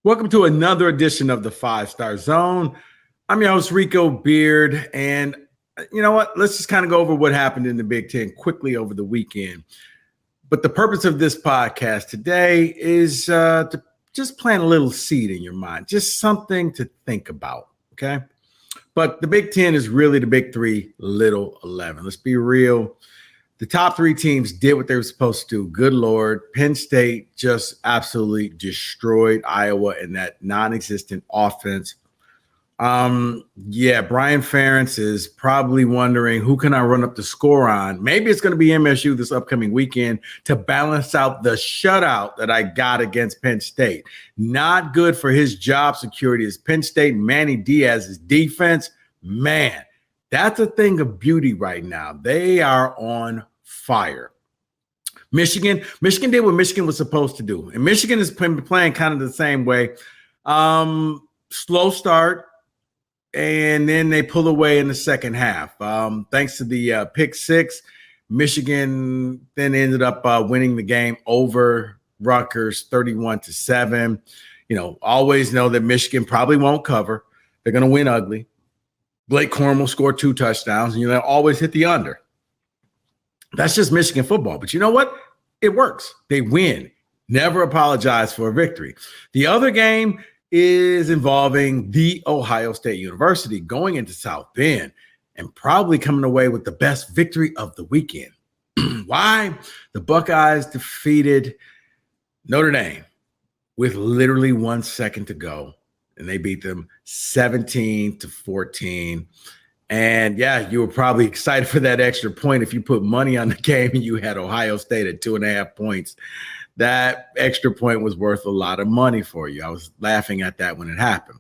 Welcome to another edition of the Five Star Zone. I'm your host, Rico Beard. And you know what? Let's just kind of go over what happened in the Big Ten quickly over the weekend. But the purpose of this podcast today is to just plant a little seed in your mind, just something to think about. Okay. But the Big Ten is really the Big Three, Little 11. Let's be real. The top three teams did what they were supposed to do. Good Lord. Penn State just absolutely destroyed Iowa in that non-existent offense. Brian Ferentz is probably wondering, who can I run up the score on? Maybe it's going to be MSU this upcoming weekend to balance out the shutout that I got against Penn State. Not good for his job security as Penn State, Manny Diaz's defense. Man, that's a thing of beauty right now. They are on fire. Michigan did what Michigan was supposed to do. And Michigan is playing kind of the same way. Slow start, and then they pull away in the second half. Thanks to the pick six, Michigan then ended up winning the game over Rutgers 31-7. Always know that Michigan probably won't cover. They're going to win ugly. Blake Corum will score 2 touchdowns, and they'll always hit the under. That's just Michigan football. But you know what? It works. They win. Never apologize for a victory. The other game is involving the Ohio State University going into South Bend and probably coming away with the best victory of the weekend. Why? The Buckeyes defeated Notre Dame with literally 1 second to go. And they beat them 17-14. And yeah, you were probably excited for that extra point if you put money on the game and you had Ohio State at 2.5 points. That extra point was worth a lot of money for you. I was laughing at that when it happened.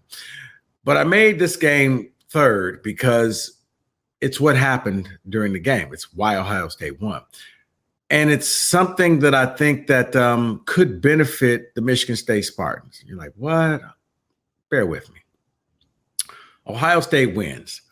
But I made this game third because it's what happened during the game. It's why Ohio State won. And it's something that I think that could benefit the Michigan State Spartans. You're like, what? Bear with me. Ohio State wins.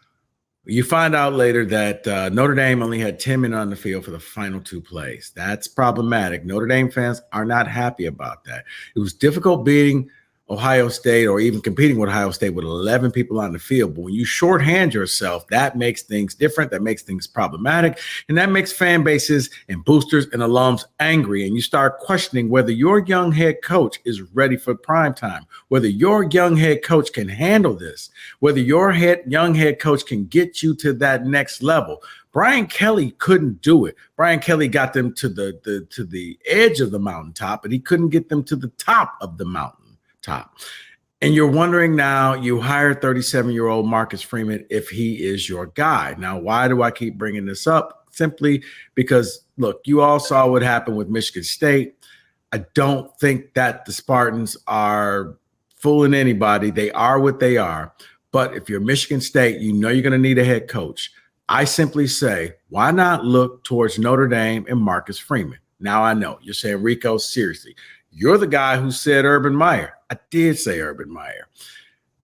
You find out later that Notre Dame only had 10 men on the field for the final 2 plays. That's problematic. Notre Dame fans are not happy about that. It was difficult beating Ohio State or even competing with Ohio State with 11 people on the field. But when you shorthand yourself, that makes things different. That makes things problematic. And that makes fan bases and boosters and alums angry. And you start questioning whether your young head coach is ready for prime time, whether your young head coach can handle this, whether your young head coach can get you to that next level. Brian Kelly couldn't do it. Brian Kelly got them to the edge of the mountaintop, but he couldn't get them to the top of the mountain. Top. And you're wondering now, you hired 37-year-old Marcus Freeman if he is your guy. Now, why do I keep bringing this up? Simply because, look, you all saw what happened with Michigan State. I don't think that the Spartans are fooling anybody. They are what they are. But if you're Michigan State, you know you're going to need a head coach. I simply say, why not look towards Notre Dame and Marcus Freeman? Now I know you're saying, Rico, seriously, you're the guy who said Urban Meyer. I did say Urban Meyer,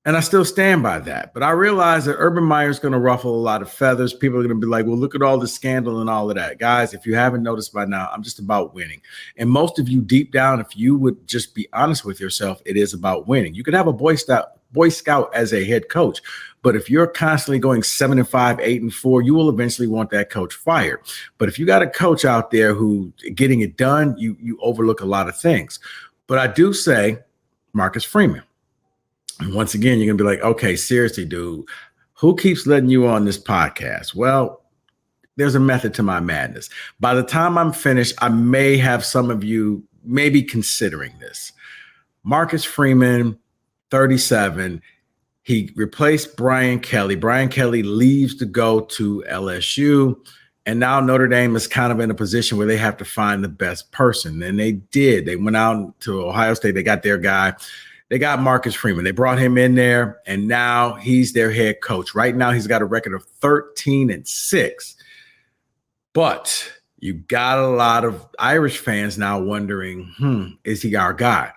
and I still stand by that. But I realize that Urban Meyer is going to ruffle a lot of feathers. People are going to be like, well, look at all the scandal and all of that. Guys, if you haven't noticed by now, I'm just about winning. And most of you deep down, if you would just be honest with yourself, it is about winning. You could have a Boy Scout as a head coach, but if you're constantly going 7-5, 8-4, you will eventually want that coach fired. But if you got a coach out there who getting it done, you overlook a lot of things. But I do say Marcus Freeman. And once again, you're going to be like, okay, seriously, dude, who keeps letting you on this podcast? Well, there's a method to my madness. By the time I'm finished, I may have some of you maybe considering this. Marcus Freeman, 37. He replaced Brian Kelly. Brian Kelly leaves to go to LSU. And now Notre Dame is kind of in a position where they have to find the best person. And they did. They went out to Ohio State. They got their guy. They got Marcus Freeman. They brought him in there, and now he's their head coach. Right now, he's got a record of 13-6. But you got a lot of Irish fans now wondering, is he our guy?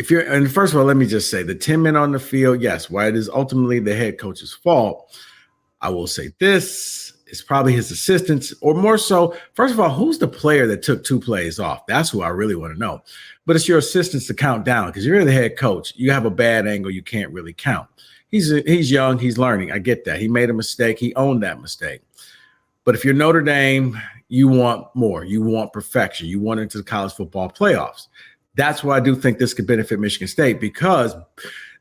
And first of all, let me just say the 10 men on the field, yes, while it is ultimately the head coach's fault, I will say this. it's probably his assistants, or more so, first of all, who's the player that took 2 plays off? That's who I really want to know. But it's your assistants to count down, because you're the head coach. You have a bad angle, you can't really count. He's young, he's learning. I get that. He made a mistake. He owned that mistake. But if you're Notre Dame, you want more. You want perfection. You want into the college football playoffs. That's why I do think this could benefit Michigan State, because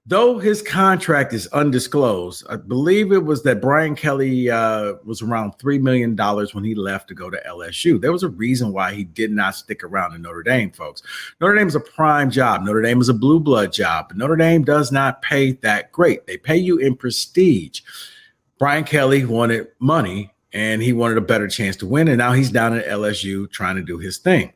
though his contract is undisclosed, I believe it was that Brian Kelly was around $3 million when he left to go to LSU. There was a reason why he did not stick around in Notre Dame, folks. Notre Dame is a prime job. Notre Dame is a blue blood job. But Notre Dame does not pay that great. They pay you in prestige. Brian Kelly wanted money, and he wanted a better chance to win. And now he's down at LSU trying to do his thing.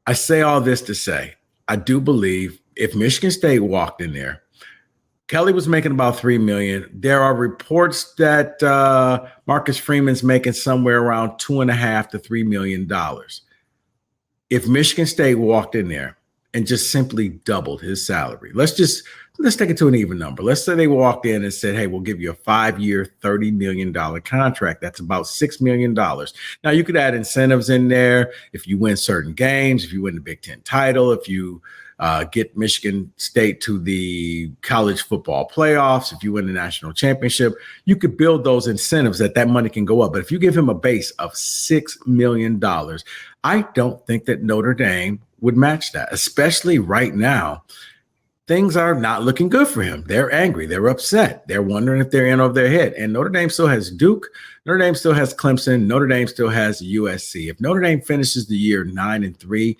I say all this to say, I do believe if Michigan State walked in there, Kelly was making about $3 million. There are reports that Marcus Freeman's making somewhere around $2.5 to $3 million. If Michigan State walked in there and just simply doubled his salary, let's take it to an even number. Let's say they walked in and said, hey, we'll give you a 5-year, $30 million contract. That's about $6 million. Now, you could add incentives in there if you win certain games, if you win the Big Ten title, if you get Michigan State to the college football playoffs, if you win the national championship, you could build those incentives that money can go up. But if you give him a base of $6 million, I don't think that Notre Dame would match that, especially right now. Things are not looking good for him. They're angry. They're upset. They're wondering if they're in over their head. And Notre Dame still has Duke. Notre Dame still has Clemson. Notre Dame still has USC. If Notre Dame finishes the year 9-3,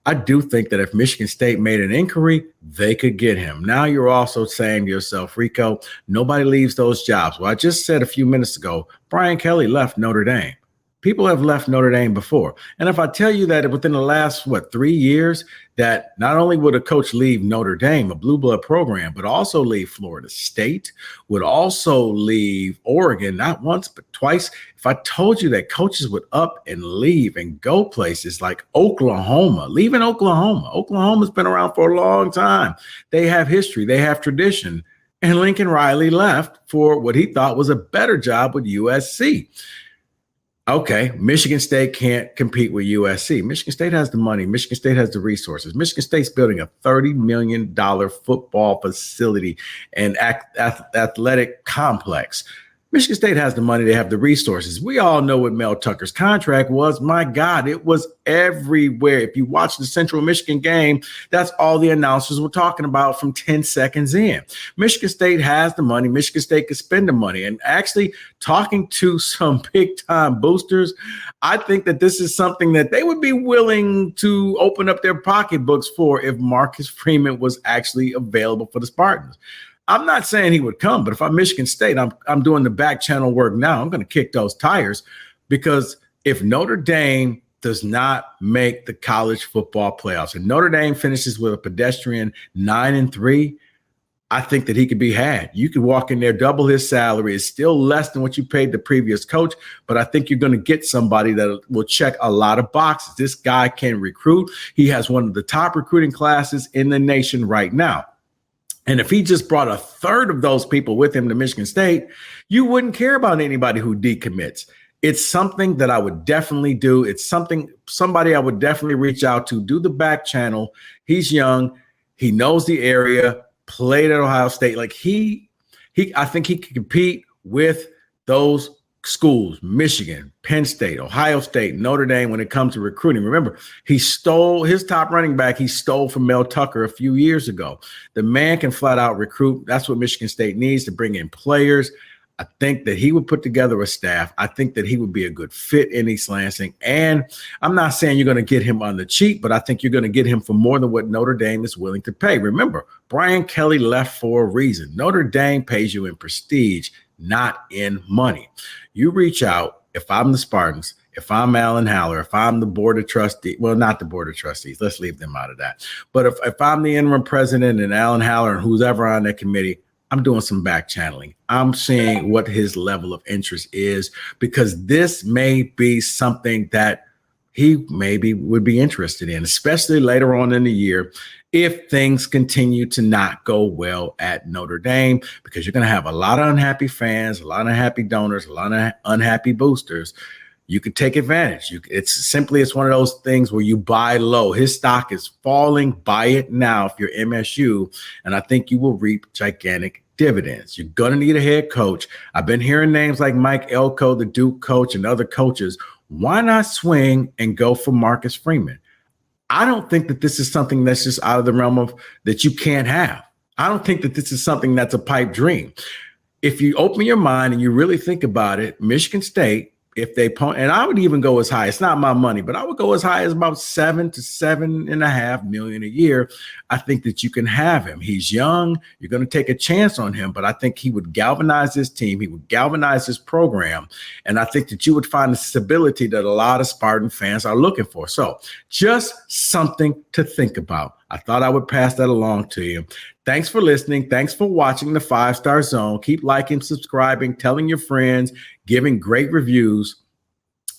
I do think that if Michigan State made an inquiry, they could get him. Now you're also saying to yourself, Rico, nobody leaves those jobs. Well, I just said a few minutes ago, Brian Kelly left Notre Dame. People have left Notre Dame before. And if I tell you that within the last, 3 years, that not only would a coach leave Notre Dame, a blue blood program, but also leave Florida State, would also leave Oregon, not once, but twice. If I told you that coaches would up and leave and go places like Oklahoma, leaving Oklahoma. Oklahoma's been around for a long time. They have history. They have tradition. And Lincoln Riley left for what he thought was a better job with USC. Okay, Michigan State can't compete with USC. Michigan State has the money. Michigan State has the resources. Michigan State's building a $30 million football facility and athletic complex. Michigan State has the money. They have the resources. We all know what Mel Tucker's contract was. My God, it was everywhere. If you watch the Central Michigan game, that's all the announcers were talking about from 10 seconds in. Michigan State has the money. Michigan State could spend the money. And actually talking to some big-time boosters, I think that this is something that they would be willing to open up their pocketbooks for if Marcus Freeman was actually available for the Spartans. I'm not saying he would come, but if I'm Michigan State, I'm doing the back channel work now. I'm going to kick those tires, because if Notre Dame does not make the college football playoffs and Notre Dame finishes with a pedestrian 9-3, I think that he could be had. You could walk in there, double his salary. It's still less than what you paid the previous coach, but I think you're going to get somebody that will check a lot of boxes. This guy can recruit. He has one of the top recruiting classes in the nation right now. And if he just brought a third of those people with him to Michigan State, you wouldn't care about anybody who decommits. It's something that I would definitely do. It's somebody I would definitely reach out to, do the back channel. He's young. He knows the area, played at Ohio State. Like I think he can compete with those schools, Michigan, Penn State, Ohio State, Notre Dame, when it comes to recruiting. Remember, he stole his top running back. He stole from Mel Tucker a few years ago. The man can flat out recruit. That's what Michigan State needs, to bring in players. I think that he would put together a staff. I think that he would be a good fit in East Lansing. And I'm not saying you're going to get him on the cheap, but I think you're going to get him for more than what Notre Dame is willing to pay. Remember, Brian Kelly left for a reason. Notre Dame pays you in prestige, not in money. You reach out. If I'm the Spartans, if I'm Alan Haller, if I'm the board of trustees, well, not the board of trustees, let's leave them out of that. But if I'm the interim president and Alan Haller and who's ever on that committee, I'm doing some back channeling. I'm seeing what his level of interest is, because this may be something that he maybe would be interested in, especially later on in the year if things continue to not go well at Notre Dame, because you're going to have a lot of unhappy fans, a lot of unhappy donors, a lot of unhappy boosters. You could take advantage. It's one of those things where you buy low. His stock is falling. Buy it now if you're MSU, and I think you will reap gigantic dividends. You're going to need a head coach. I've been hearing names like Mike Elko, the Duke coach, and other coaches. Why not swing and go for Marcus Freeman? I don't think that this is something that's just out of the realm of that you can't have. I don't think that this is something that's a pipe dream. If you open your mind and you really think about it, Michigan State, if they and I would even go as high, it's not my money, but I would go as high as about $7 to $7.5 million a year. I think that you can have him. He's young. You're going to take a chance on him, but I think he would galvanize this team. He would galvanize this program. And I think that you would find the stability that a lot of Spartan fans are looking for. So just something to think about. I thought I would pass that along to you. Thanks for listening. Thanks for watching the 5-Star Zone. Keep liking, subscribing, telling your friends, giving great reviews.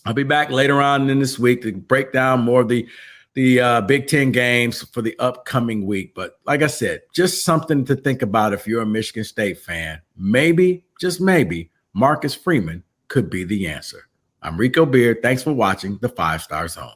I'll be back later on in this week to break down more of the Big Ten games for the upcoming week. But like I said, just something to think about if you're a Michigan State fan. Maybe, just maybe, Marcus Freeman could be the answer. I'm Rico Beard. Thanks for watching the 5-Star Zone.